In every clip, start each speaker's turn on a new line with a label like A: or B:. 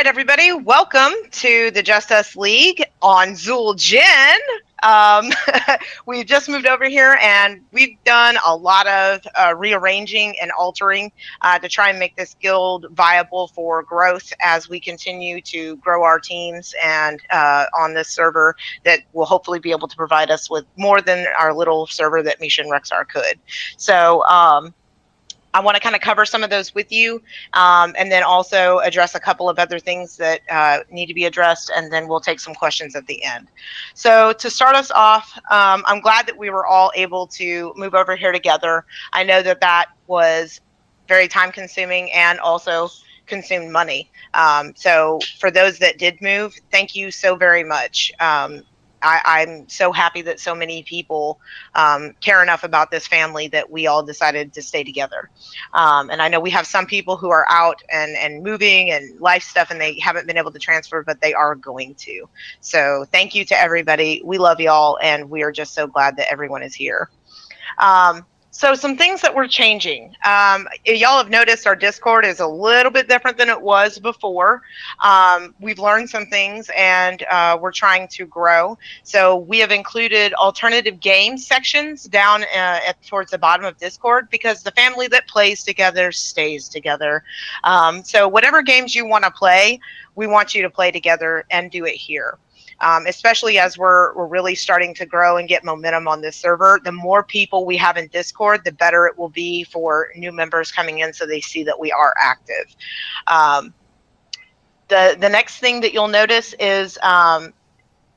A: right, everybody, welcome to the Just Us League on Zul'jin. We've just moved over here and we've done a lot of rearranging and altering to try and make this guild viable for growth as we continue to grow our teams and on this server that will hopefully be able to provide us with more than our little server that Misha and Rexar could. So I want to kind of cover some of those with you, and then also address a couple of other things that need to be addressed, and then we'll take some questions at the end. So to start us off, I'm glad that we were all able to move over here together. I know that that was very time consuming and also consumed money. So for those that did move, thank you so very much. I'm so happy that so many people care enough about this family that we all decided to stay together. And I know we have some people who are out and moving and life stuff and they haven't been able to transfer, but they are going to. So thank you to everybody. We love y'all and we are just so glad that everyone is here. So some things that we're changing. Y'all have noticed our Discord is a little bit different than it was before. We've learned some things and we're trying to grow. So we have included alternative game sections down towards the bottom of Discord because the family that plays together stays together. So whatever games you want to play, we want you to play together and do it here. Especially as we're really starting to grow and get momentum on this server. The more people we have in Discord, the better it will be for new members coming in so they see that we are active. The next thing that you'll notice is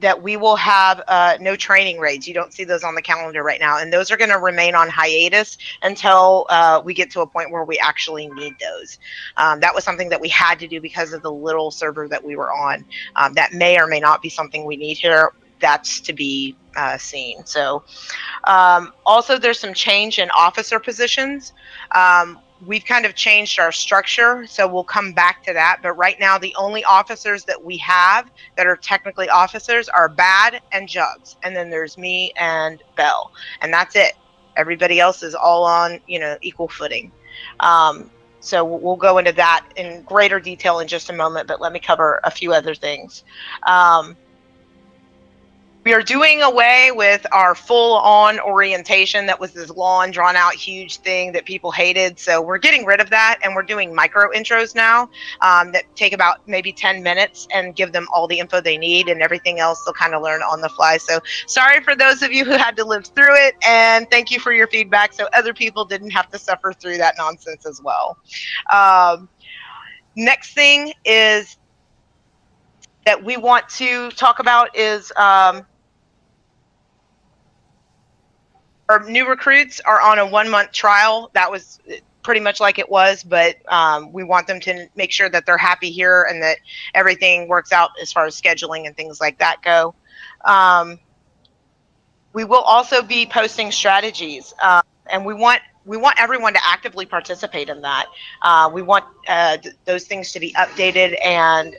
A: that we will have no training raids. You don't see those on the calendar right now, and those are going to remain on hiatus until we get to a point where we actually need those. That was something that we had to do because of the little server that we were on. That may or may not be something we need here. That's to be seen. So also there's some change in officer positions. We've kind of changed our structure, so we'll come back to that. But right now, the only officers that we have that are technically officers are Bad and Jugs. And then there's me and Belle. And that's it. Everybody else is all on, equal footing. So we'll go into that in greater detail in just a moment, but let me cover a few other things. We are doing away with our full-on orientation. That was this long, drawn-out, huge thing that people hated. So we're getting rid of that, and we're doing micro intros now that take about maybe 10 minutes and give them all the info they need, and everything else they'll kind of learn on the fly. So sorry for those of you who had to live through it, and thank you for your feedback so other people didn't have to suffer through that nonsense as well. Next thing is that we want to talk about is our new recruits are on a 1-month trial. That was pretty much like it was, but we want them to make sure that they're happy here and that everything works out as far as scheduling and things like that go. We will also be posting strategies, and we want everyone to actively participate in that. We want those things to be updated, and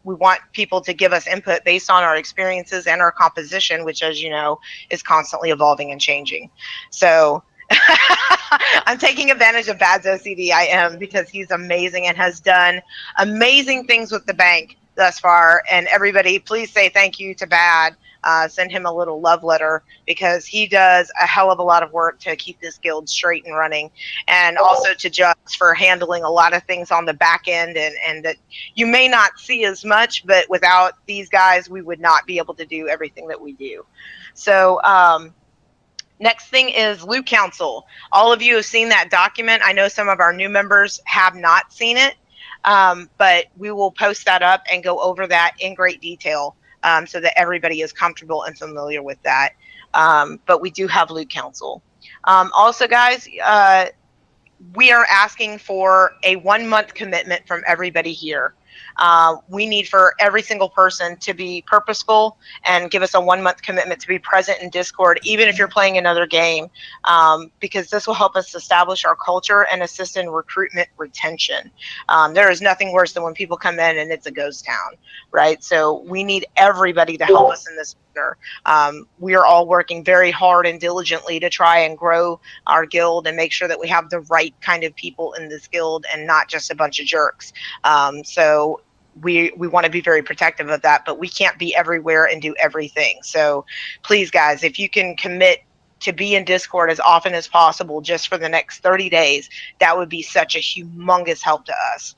A: we want people to give us input based on our experiences and our composition, which, as you know, is constantly evolving and changing. So I'm taking advantage of Bad's OCD. I am, because he's amazing and has done amazing things with the bank thus far. And everybody, please say thank you to Bad. Send him a little love letter, because he does a hell of a lot of work to keep this guild straight and running, and also to Jugs for handling a lot of things on the back end, and that you may not see as much, but without these guys we would not be able to do everything that we do. So next thing is Loot Council. All of you have seen that document. I know some of our new members have not seen it, but we will post that up and go over that in great detail. So that everybody is comfortable and familiar with that. But we do have Loot Council. Also, guys, we are asking for a 1-month commitment from everybody here. We need for every single person to be purposeful and give us a 1-month commitment to be present in Discord, even if you're playing another game, because this will help us establish our culture and assist in recruitment retention. There is nothing worse than when people come in and it's a ghost town, right? So we need everybody to help us in this manner. We are all working very hard and diligently to try and grow our guild and make sure that we have the right kind of people in this guild and not just a bunch of jerks. So we want to be very protective of that, but we can't be everywhere and do everything. So please, guys, if you can commit to be in Discord as often as possible just for the next 30 days, that would be such a humongous help to us.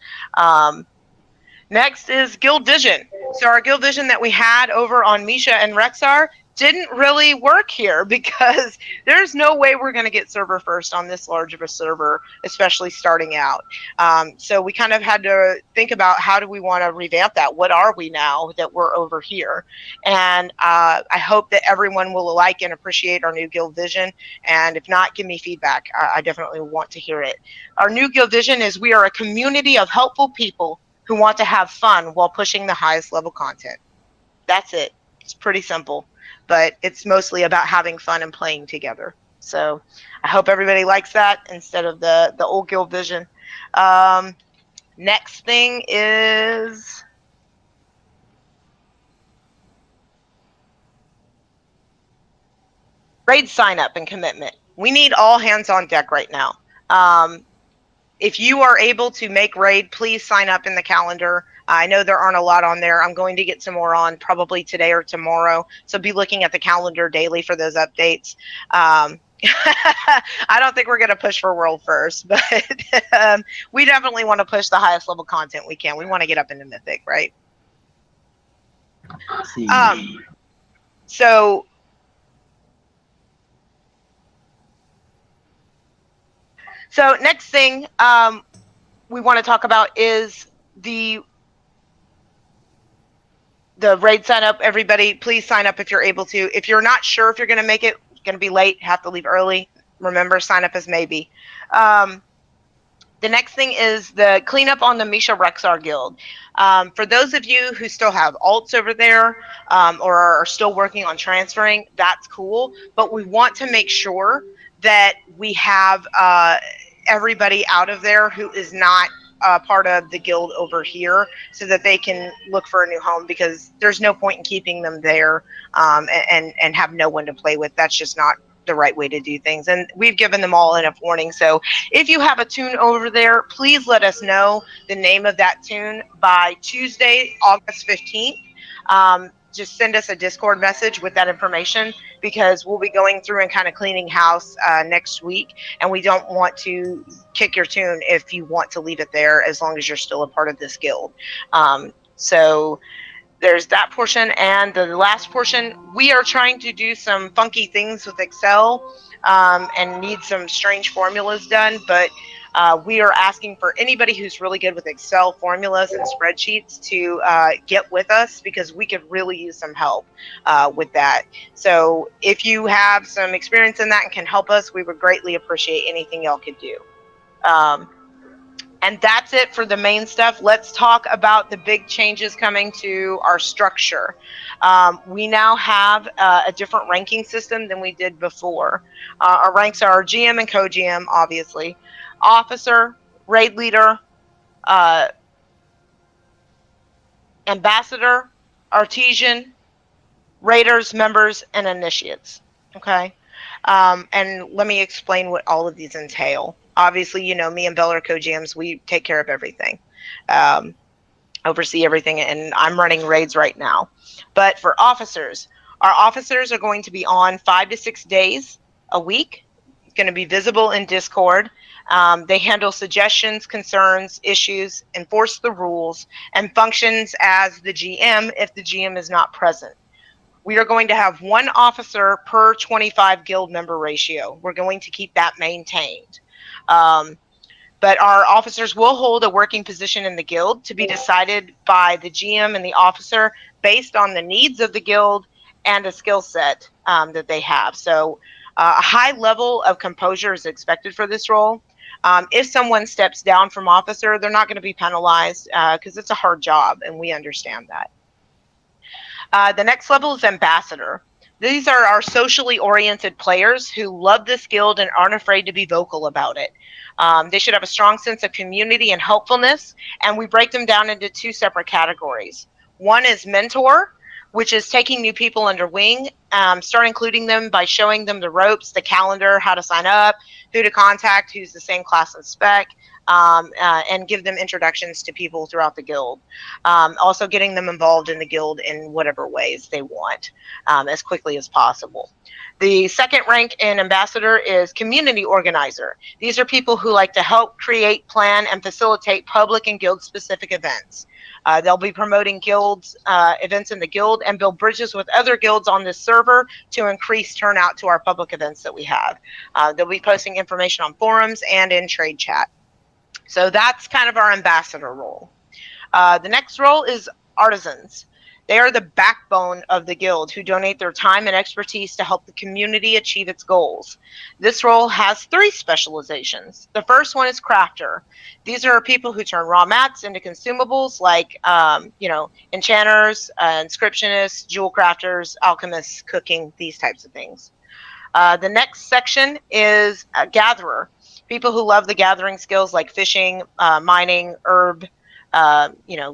A: Next is Guild Vision. So our Guild Vision that we had over on Misha and Rexar didn't really work here because there's no way we're going to get server first on this large of a server, especially starting out. So we kind of had to think about how do we want to revamp that? What are we now that we're over here? And I hope that everyone will like and appreciate our new Guild Vision. And if not, give me feedback. I definitely want to hear it. Our new Guild Vision is we are a community of helpful people who want to have fun while pushing the highest level content. That's it. It's pretty simple, but it's mostly about having fun and playing together. So I hope everybody likes that instead of the old Guild Vision. Next thing is raid sign up and commitment. We need all hands on deck right now. If you are able to make raid, please sign up in the calendar. I know there aren't a lot on there. I'm going to get some more on probably today or tomorrow. So be looking at the calendar daily for those updates. I don't think we're going to push for world first, but we definitely want to push the highest level content we can. We want to get up into mythic, right? So next thing we want to talk about is the raid sign up. Everybody, please sign up if you're able to. If you're not sure if you're going to make it, it's going to be late, have to leave early, remember, sign up as maybe. The next thing is the cleanup on the Misha Rexar Guild. For those of you who still have alts over there or are still working on transferring, that's cool. But we want to make sure that we have everybody out of there who is not part of the guild over here so that they can look for a new home, because there's no point in keeping them there and have no one to play with. That's just not the right way to do things. And we've given them all enough warning. So if you have a tune over there, please let us know the name of that tune by Tuesday, August 15th. Just send us a Discord message with that information, because we'll be going through and kind of cleaning house next week, and we don't want to kick your tune if you want to leave it there, as long as you're still a part of this guild. So there's that portion. And the last portion, we are trying to do some funky things with Excel and need some strange formulas done, but we are asking for anybody who's really good with Excel formulas and spreadsheets to get with us, because we could really use some help with that. So if you have some experience in that and can help us, we would greatly appreciate anything y'all could do. And that's it for the main stuff. Let's talk about the big changes coming to our structure. We now have a different ranking system than we did before. Our ranks are GM and co-GM, obviously. Officer, raid leader, ambassador, artesian, raiders, members, and initiates. Okay, and let me explain what all of these entail. Obviously, you know, me and Bella are co-GMs. We take care of everything, oversee everything, and I'm running raids right now. But for officers, our officers are going to be on 5 to 6 days a week. It's going to be visible in Discord. They handle suggestions, concerns, issues, enforce the rules, and functions as the GM if the GM is not present. We are going to have 1 officer per 25 guild member ratio. We're going to keep that maintained. But our officers will hold a working position in the guild to be decided by the GM and the officer based on the needs of the guild and a skill set that they have. So a high level of composure is expected for this role. If someone steps down from officer, they're not going to be penalized because it's a hard job, and we understand that. The next level is ambassador. These are our socially oriented players who love this guild and aren't afraid to be vocal about it. They should have a strong sense of community and helpfulness, and we break them down into 2 separate categories. One is mentor, which is taking new people under wing, start including them by showing them the ropes, the calendar, how to sign up, who to contact, who's the same class and spec, and give them introductions to people throughout the guild. Also getting them involved in the guild in whatever ways they want, as quickly as possible. The second rank in ambassador is community organizer. These are people who like to help create, plan, and facilitate public and guild specific events. They'll be promoting guilds, events in the guild, and build bridges with other guilds on this server to increase turnout to our public events that we have. They'll be posting information on forums and in trade chat. So that's kind of our ambassador role. The next role is artisans. They are the backbone of the guild who donate their time and expertise to help the community achieve its goals. This role has 3 specializations. The first one is crafter. These are people who turn raw mats into consumables like, enchanters, inscriptionists, jewel crafters, alchemists, cooking, these types of things. The next section is a gatherer. People who love the gathering skills like fishing, mining, herb,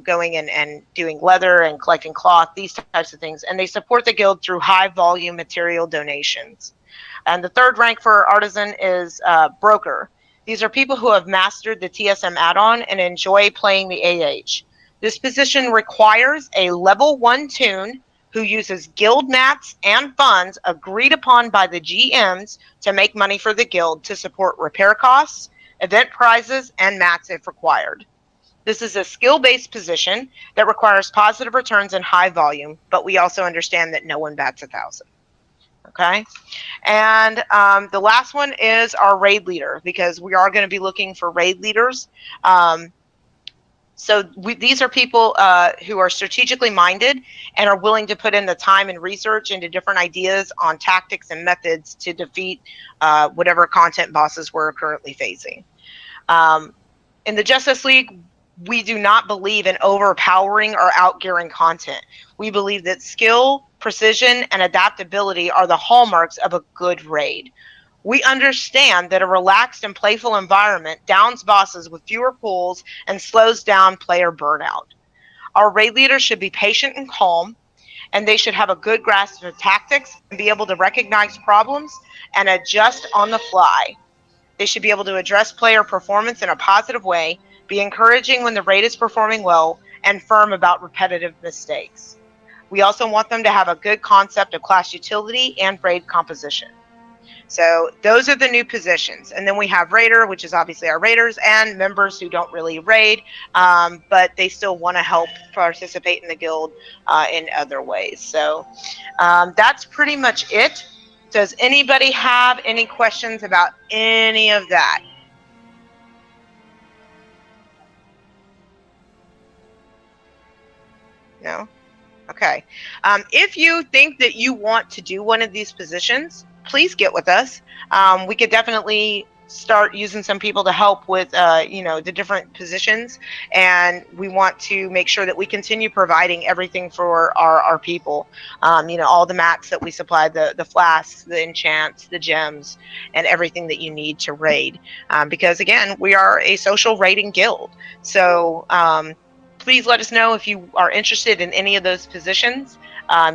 A: going and doing leather and collecting cloth, these types of things. And they support the guild through high volume material donations. And the third rank for artisan is broker. These are people who have mastered the TSM add-on and enjoy playing the AH. This position requires a level 1 toon who uses guild mats and funds agreed upon by the GMs to make money for the guild to support repair costs, event prizes, and mats if required. This is a skill-based position that requires positive returns in high volume, but we also understand that no one bats 1,000. Okay, and the last one is our raid leader, because we are going to be looking for raid leaders. These are people who are strategically minded and are willing to put in the time and research into different ideas on tactics and methods to defeat whatever content bosses we're currently facing. In the Just Us League, we do not believe in overpowering or outgearing content. We believe that skill, precision, and adaptability are the hallmarks of a good raid. We understand that a relaxed and playful environment downs bosses with fewer pulls and slows down player burnout. Our raid leaders should be patient and calm, and they should have a good grasp of tactics and be able to recognize problems and adjust on the fly. They should be able to address player performance in a positive way, be encouraging when the raid is performing well, and firm about repetitive mistakes. We also want them to have a good concept of class utility and raid composition. So those are the new positions. And then we have Raider, which is obviously our raiders, and members who don't really raid, but they still want to help participate in the guild in other ways. So that's pretty much it. Does anybody have any questions about any of that? No? Okay. If you think that you want to do one of these positions, please get with us. We could definitely start using some people to help with, the different positions. And we want to make sure that we continue providing everything for our people. All the mats that we supply, the flasks, the enchants, the gems, and everything that you need to raid. Because again, we are a social raiding guild. So please let us know if you are interested in any of those positions.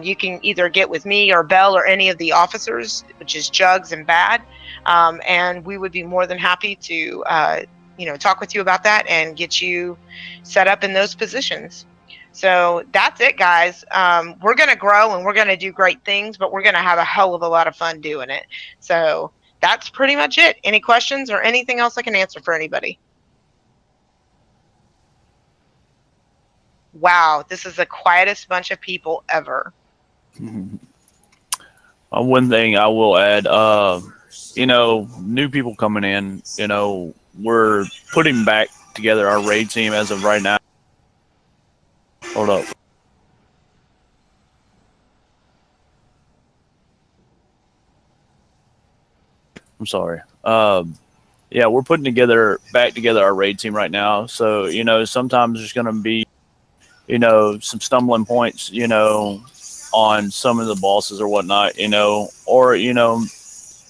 A: You can either get with me or Belle or any of the officers, which is Jugs and Bad, and we would be more than happy to, talk with you about that and get you set up in those positions. So that's it, guys. We're going to grow and we're going to do great things, but we're going to have a hell of a lot of fun doing it. So that's pretty much it. Any questions or anything else I can answer for anybody? Wow, this is the quietest bunch of people ever.
B: One thing I will add, new people coming in, we're putting back together our raid team as of right now. Hold up. I'm sorry. We're putting back together our raid team right now. So, sometimes there's going to be some stumbling points, on some of the bosses or whatnot, or,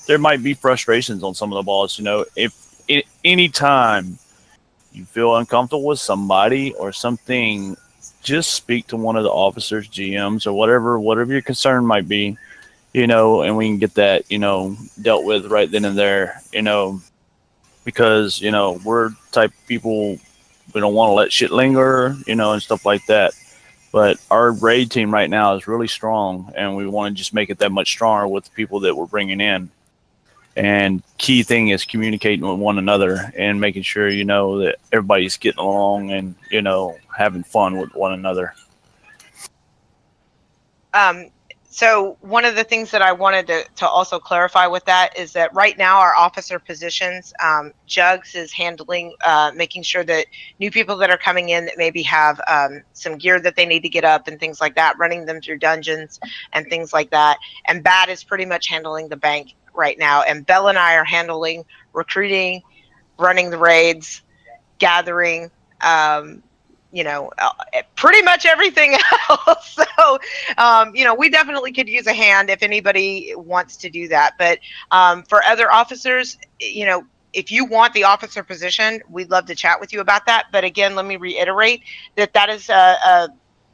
B: there might be frustrations on some of the bosses, if any time you feel uncomfortable with somebody or something, just speak to one of the officers, GMs, or whatever your concern might be, and we can get that, dealt with right then and there, because we're type of people, we don't want to let shit linger, and stuff like that. But our raid team right now is really strong, and we want to just make it that much stronger with the people that we're bringing in. And key thing is communicating with one another and making sure that everybody's getting along and having fun with one another.
A: So one of the things that I wanted to also clarify with that is that right now our officer positions, Jugs is handling, making sure that new people that are coming in that maybe have some gear that they need to get up and things like that, running them through dungeons and things like that. And Bat is pretty much handling the bank right now. And Belle and I are handling recruiting, running the raids, gathering, pretty much everything else. So, we definitely could use a hand if anybody wants to do that. But for other officers, if you want the officer position, we'd love to chat with you about that. But again, let me reiterate that is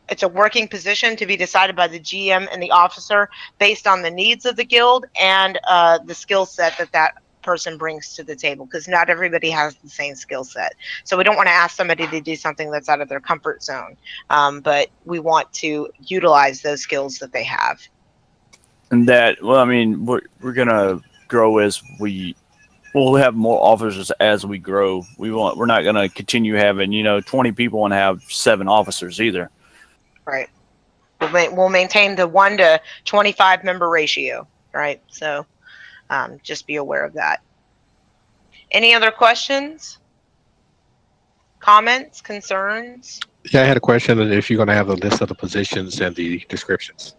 A: it's a working position to be decided by the GM and the officer based on the needs of the guild and the skill set that person brings to the table, because not everybody has the same skill set. So we don't want to ask somebody to do something that's out of their comfort zone, but we want to utilize those skills that they have.
B: And we're gonna grow as we'll have more officers as we grow. We're not gonna continue having 20 people and have 7 officers either.
A: Right. We'll maintain the 1 to 25 member ratio. Right. So just be aware of that. Any other questions? Comments? Concerns?
C: Yeah, I had a question if you're going to have a list of the positions and the descriptions.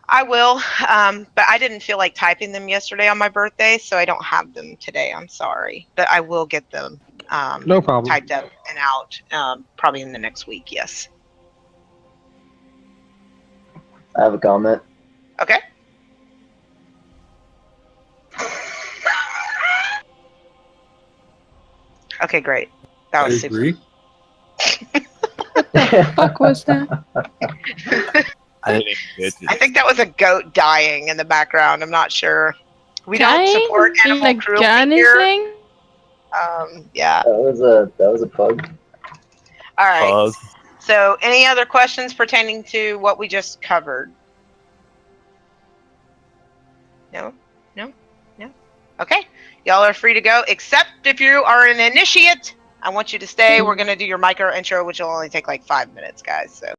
A: I will, but I didn't feel like typing them yesterday on my birthday, so I don't have them today. I'm sorry, but I will get them
C: No problem.
A: typed up and out probably in the next week. Yes.
D: I have a comment.
A: Okay. Okay, great. That was super.
E: What the fuck was that?
A: I think that was a goat dying in the background. I'm not sure. We
E: Dying?
A: don't support animal
E: Like
A: cruelty
E: gun
A: here.
E: thing?
A: Yeah.
D: That was a pug.
A: All right. So, any other questions pertaining to what we just covered? No. Okay. Y'all are free to go, except if you are an initiate. I want you to stay. We're going to do your micro intro, which will only take like 5 minutes, guys. So.